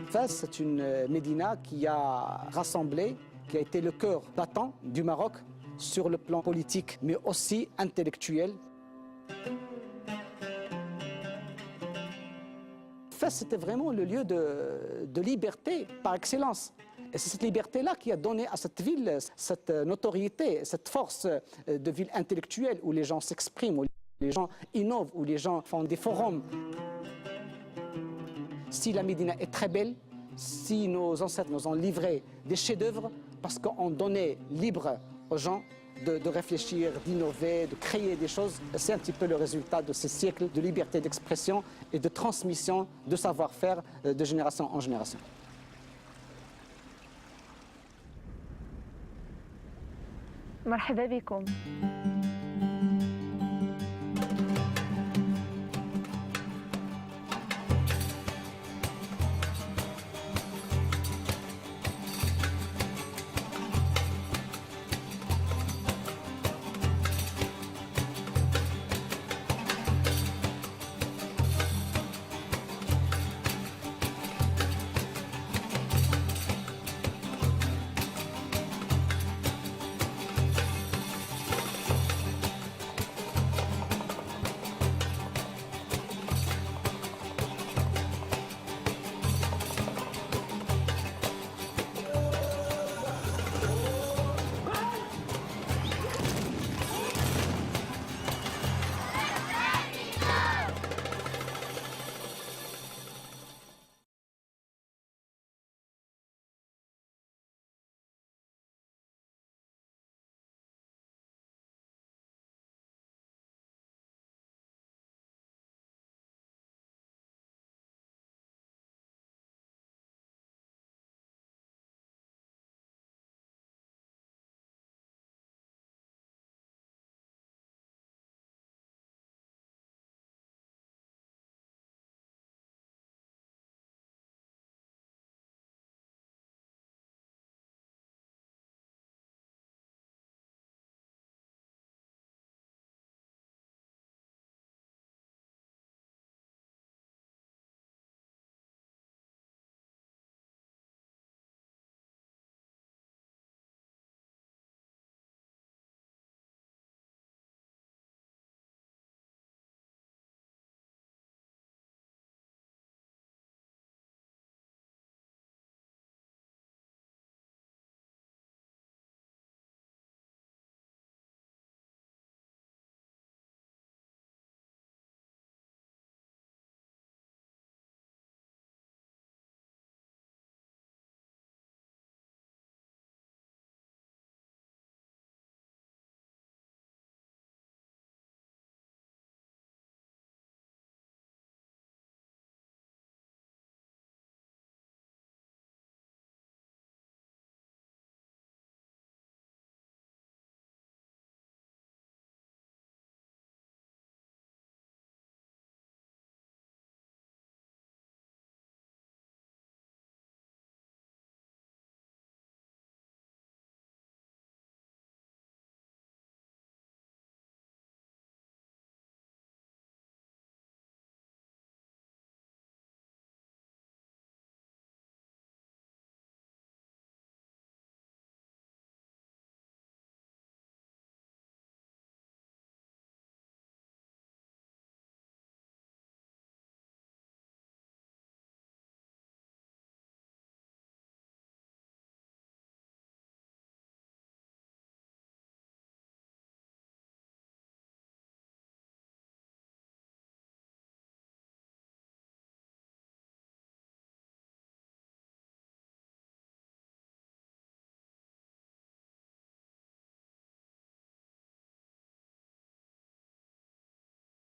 S4: Fès, c'est une médina qui a rassemblé, qui a été le cœur battant du Maroc sur le plan politique, mais aussi intellectuel. Fès, c'était vraiment le lieu de liberté par excellence. Et c'est cette liberté-là qui a donné à cette ville cette notoriété, cette force de ville intellectuelle où les gens s'expriment. Les gens innovent ou les gens font des forums. Si la Médina est très belle, si nos ancêtres nous ont livré des chefs-d'œuvre, parce qu'on donnait libre aux gens de réfléchir, d'innover, de créer des choses, c'est un petit peu le résultat de ces siècles de liberté d'expression et de transmission de savoir-faire de génération en génération.
S1: مرحبا بكم.